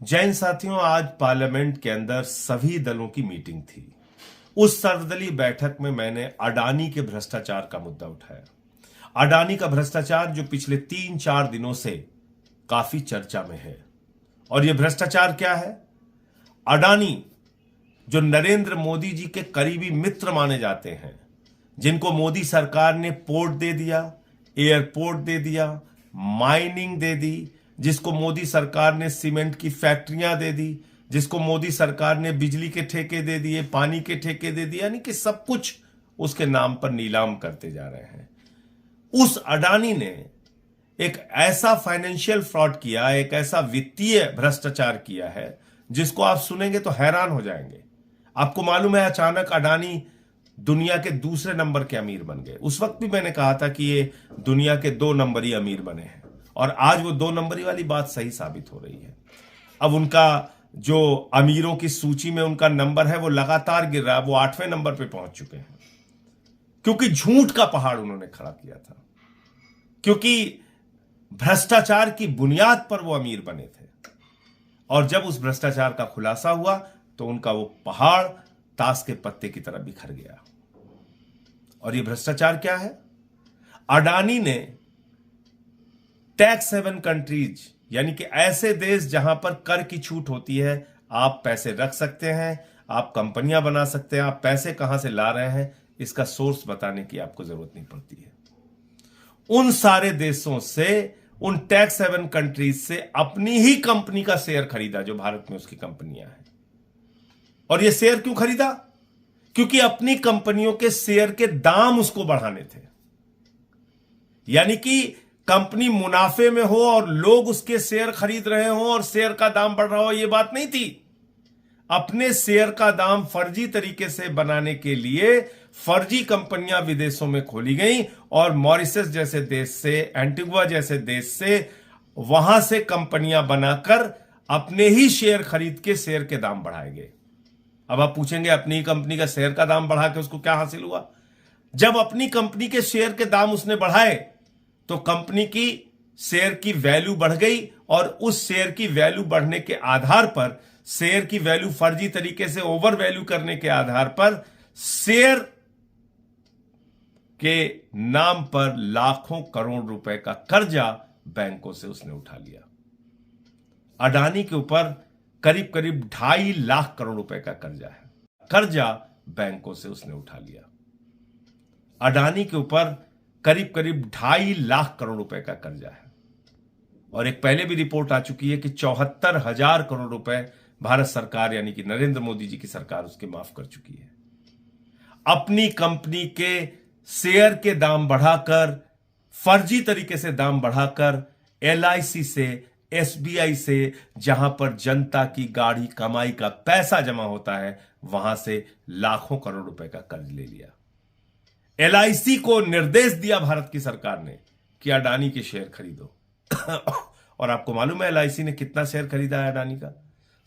जैन साथियों, आज पार्लियामेंट के अंदर सभी दलों की मीटिंग थी। उस सर्वदलीय बैठक में मैंने अडानी के भ्रष्टाचार का मुद्दा उठाया। अडानी का भ्रष्टाचार जो पिछले 3-4 दिनों से काफी चर्चा में है। और यह भ्रष्टाचार क्या है? अडानी जो नरेंद्र मोदी जी के करीबी मित्र माने जाते हैं, जिनको मोदी सरकार ने पोर्ट दे दिया, एयरपोर्ट दे दिया, माइनिंग दे दी, जिसको मोदी सरकार ने सीमेंट की फैक्ट्रियां दे दी, जिसको मोदी सरकार ने बिजली के ठेके दे दिए, पानी के ठेके दे दिए, यानी कि सब कुछ उसके नाम पर नीलाम करते जा रहे हैं। उस अडानी ने एक ऐसा फाइनेंशियल फ्रॉड किया, एक ऐसा वित्तीय भ्रष्टाचार किया है जिसको आप सुनेंगे तो हैरान हो जाएंगे। आपको मालूम है, अचानक अडानी दुनिया के दूसरे नंबर के अमीर बन गए। उस वक्त भी मैंने कहा था कि ये दुनिया के 2 नंबरी अमीर बने हैं, और आज वो 2 नंबरी वाली बात सही साबित हो रही है। अब उनका जो अमीरों की सूची में उनका नंबर है वो लगातार गिर रहा है। वो 8वें नंबर पे पहुंच चुके हैं, क्योंकि झूठ का पहाड़ उन्होंने खड़ा किया था, क्योंकि भ्रष्टाचार की बुनियाद पर वो अमीर बने थे। और जब उस भ्रष्टाचार का खुलासा हुआ तो उनका वो पहाड़ ताश के पत्ते की तरह बिखर गया। और ये भ्रष्टाचार क्या है? अडानी ने टैक्स हेवन कंट्रीज, यानी कि ऐसे देश जहां पर कर की छूट होती है, आप पैसे रख सकते हैं, आप कंपनियां बना सकते हैं, आप पैसे कहां से ला रहे हैं इसका सोर्स बताने की आपको जरूरत नहीं पड़ती है। उन सारे देशों से, उन टैक्स हेवन कंट्रीज से अपनी ही कंपनी का शेयर खरीदा जो भारत में उसकी कंपनियां हैं। और यह शेयर क्यों खरीदा? क्योंकि अपनी कंपनियों के शेयर के दाम उसको बढ़ाने थे। यानी कि कंपनी मुनाफे में हो और लोग उसके शेयर खरीद रहे हो और शेयर का दाम बढ़ रहा हो, यह बात नहीं थी। अपने शेयर का दाम फर्जी तरीके से बनाने के लिए फर्जी कंपनियां विदेशों में खोली गई, और मॉरिशस जैसे देश से, एंटीगुआ जैसे देश से, वहां से कंपनियां बनाकर अपने ही शेयर खरीद के शेयर के दाम बढ़ाए गए। अब आप पूछेंगे, अपनी कंपनी का शेयर का दाम बढ़ा के उसको क्या हासिल हुआ? जब अपनी कंपनी के शेयर के दाम उसने बढ़ाए तो कंपनी की शेयर की वैल्यू बढ़ गई, और उस शेयर की वैल्यू बढ़ने के आधार पर, शेयर की वैल्यू फर्जी तरीके से ओवर वैल्यू करने के आधार पर, शेयर के नाम पर लाखों करोड़ रुपए का कर्जा बैंकों से उसने उठा लिया। अडानी के ऊपर करीब करीब 2.5 लाख करोड़ रुपए का कर्जा बैंकों से उसने उठा लिया। अडानी के ऊपर करीब करीब 2.5 लाख करोड़ रुपए का कर्जा है। और एक पहले भी रिपोर्ट आ चुकी है कि 74,000 करोड़ रुपए भारत सरकार, यानी कि नरेंद्र मोदी जी की सरकार, उसके माफ कर चुकी है। अपनी कंपनी के शेयर के दाम बढ़ाकर, फर्जी तरीके से दाम बढ़ाकर, LIC से, SBI से, जहां पर जनता की गाढ़ी कमाई का पैसा जमा होता है, वहां से लाखों करोड़ रुपए का कर्ज ले लिया। LIC को निर्देश दिया भारत की सरकार ने कि अडानी के शेयर खरीदो। और आपको मालूम है LIC ने कितना शेयर खरीदा है अडानी का?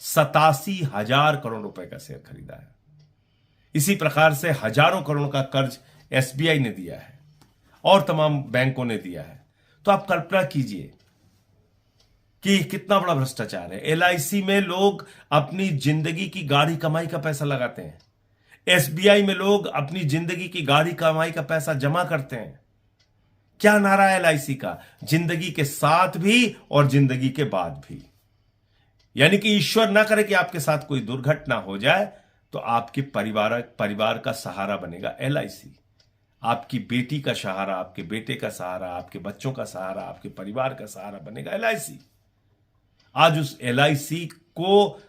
87,000 करोड़ रुपए का शेयर खरीदा है। इसी प्रकार से हजारों करोड़ का कर्ज SBI ने दिया है और तमाम बैंकों ने दिया है। तो आप कल्पना कीजिए कि कितना बड़ा भ्रष्टाचार है। LIC में लोग अपनी जिंदगी की गाढ़ी कमाई का पैसा लगाते हैं। SBI में लोग अपनी जिंदगी की गाढ़ी कमाई का पैसा जमा करते हैं। क्या नारा है LIC का? जिंदगी के साथ भी और जिंदगी के बाद भी। यानी कि ईश्वर ना करे कि आपके साथ कोई दुर्घटना हो जाए तो आपके परिवार का सहारा बनेगा LIC। आपकी बेटी का सहारा, आपके बेटे का सहारा, आपके बच्चों का सहारा, आपके परिवार का सहारा बनेगा LIC। आज उस LIC को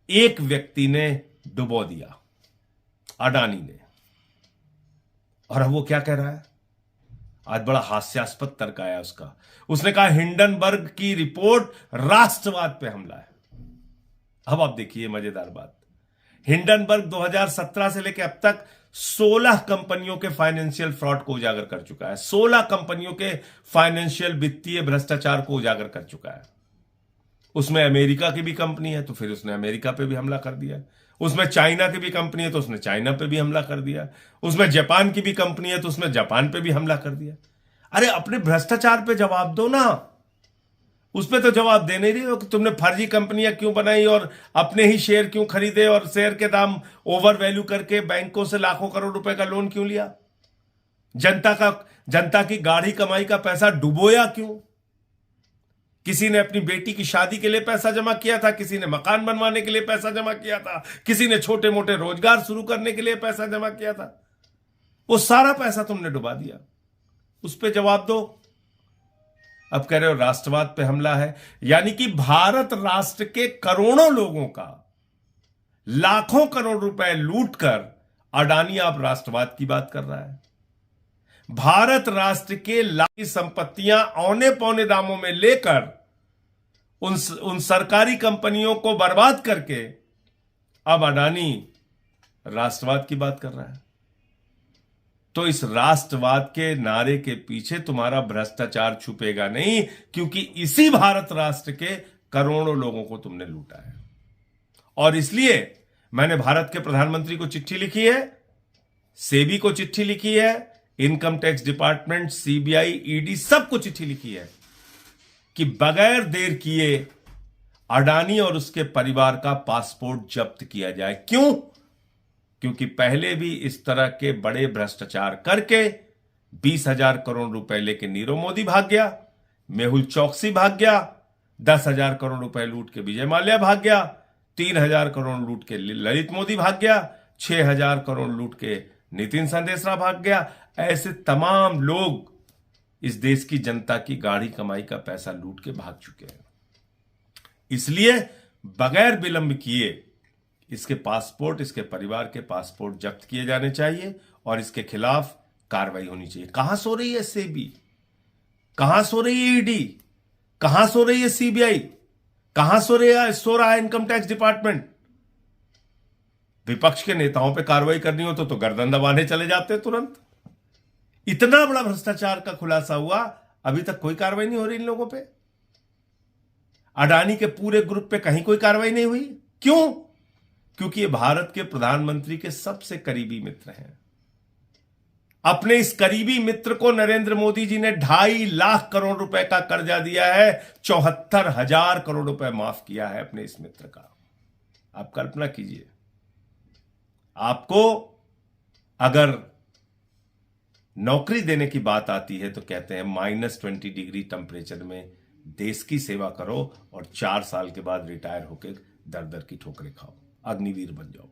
एक व्यक्ति ने डुबो दिया, अडानी ने। और अब वो क्या कह रहा है? आज बड़ा हास्यास्पद तर्क आया उसका। उसने कहा हिंडनबर्ग की रिपोर्ट राष्ट्रवाद पे हमला है। अब आप देखिए मजेदार बात। हिंडनबर्ग 2017 से लेकर अब तक 16 कंपनियों के फाइनेंशियल फ्रॉड को उजागर कर चुका है। 16 कंपनियों के फाइनेंशियल वित्तीय भ्रष्टाचार को उजागर कर चुका है। उसमें अमेरिका की भी कंपनी है तो फिर उसने अमेरिका पे भी हमला कर दिया। उसमें चाइना की भी कंपनी है तो उसने चाइना पे भी हमला कर दिया। उसमें जापान की भी कंपनी है तो उसने जापान पे भी हमला कर दिया। अरे अपने भ्रष्टाचार पे जवाब दो ना। उस पर तो जवाब दे नहीं रही हो कि तुमने फर्जी कंपनियां क्यों बनाई और अपने ही शेयर क्यों खरीदे और शेयर के दाम ओवर वैल्यू करके बैंकों से लाखों करोड़ रुपए का लोन क्यों लिया? जनता की गाढ़ी कमाई का पैसा डुबोया क्यों? किसी ने अपनी बेटी की शादी के लिए पैसा जमा किया था, किसी ने मकान बनवाने के लिए पैसा जमा किया था, किसी ने छोटे मोटे रोजगार शुरू करने के लिए पैसा जमा किया था। वो सारा पैसा तुमने डुबा दिया। उस पर जवाब दो। अब कह रहे हो राष्ट्रवाद पे हमला है, यानी कि भारत राष्ट्र के करोड़ों लोगों का लाखों करोड़ रुपए लूटकर अडानी आप राष्ट्रवाद की बात कर रहा है। भारत राष्ट्र के लाखों संपत्तियां औने पौने दामों में लेकर उन सरकारी कंपनियों को बर्बाद करके अब अडानी राष्ट्रवाद की बात कर रहा है। तो इस राष्ट्रवाद के नारे के पीछे तुम्हारा भ्रष्टाचार छुपेगा नहीं, क्योंकि इसी भारत राष्ट्र के करोड़ों लोगों को तुमने लूटा है। और इसलिए मैंने भारत के प्रधानमंत्री को चिट्ठी लिखी है, सेबी को चिट्ठी लिखी है, income tax department, CBI, ED सबको चिट्ठी लिखी है कि बगैर देर किए अडानी और उसके परिवार का पासपोर्ट जब्त किया जाए। क्यों? क्योंकि पहले भी इस तरह के बड़े भ्रष्टाचार करके 20,000 करोड़ रुपए लेके नीरव मोदी भाग गया, मेहुल चौकसी भाग गया, 10,000 करोड़ रुपए लूट के विजय माल्या भाग गया, 3,000 करोड़ लूट के ललित मोदी भाग गया, 6,000 करोड़ लूट के नितिन संदेशरा भाग गया। ऐसे तमाम लोग इस देश की जनता की गाढ़ी कमाई का पैसा लूट के भाग चुके हैं। इसलिए बगैर विलंब किए इसके पासपोर्ट, इसके परिवार के पासपोर्ट जब्त किए जाने चाहिए और इसके खिलाफ कार्रवाई होनी चाहिए। कहां सो रही है सेबी? कहां सो रही है ईडी? कहां सो रही है सीबीआई? कहां सो रहा है इनकम टैक्स डिपार्टमेंट? विपक्ष के नेताओं पे कार्रवाई करनी हो तो गर्दन दबाने चले जाते तुरंत। इतना बड़ा भ्रष्टाचार का खुलासा हुआ, अभी तक कोई कार्रवाई नहीं हो रही इन लोगों पे। अडानी के पूरे ग्रुप पे कहीं कोई कार्रवाई नहीं हुई। क्यों? क्योंकि ये भारत के प्रधानमंत्री के सबसे करीबी मित्र हैं। अपने इस करीबी मित्र को नरेंद्र मोदी जी ने 2.5 लाख करोड़ रुपए का कर्जा दिया है, 74,000 करोड़ रुपए माफ किया है अपने इस मित्र का। आप कल्पना कीजिए, आपको अगर नौकरी देने की बात आती है तो कहते हैं -20 डिग्री टेम्परेचर में देश की सेवा करो और 4 साल के बाद रिटायर होकर दर दर की ठोकरें खाओ, अग्निवीर बन जाओ।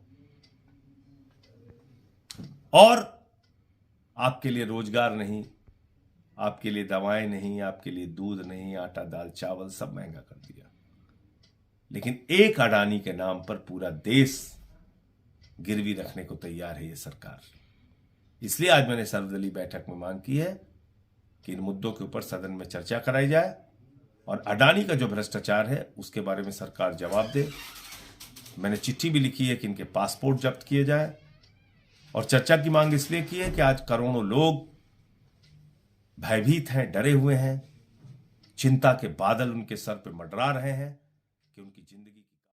और आपके लिए रोजगार नहीं, आपके लिए दवाएं नहीं, आपके लिए दूध नहीं, आटा दाल चावल सब महंगा कर दिया। लेकिन एक अडानी के नाम पर पूरा देश गिरवी रखने को तैयार है ये सरकार। इसलिए आज मैंने सर्वदलीय बैठक में मांग की है कि इन मुद्दों के ऊपर सदन में चर्चा कराई जाए और अडानी का जो भ्रष्टाचार है उसके बारे में सरकार जवाब दे। मैंने चिट्ठी भी लिखी है कि इनके पासपोर्ट जब्त किए जाए और चर्चा की मांग इसलिए की है कि आज करोड़ों लोग भयभीत हैं, डरे हुए हैं, चिंता के बादल उनके सर पे मंडरा रहे हैं कि उनकी जिंदगी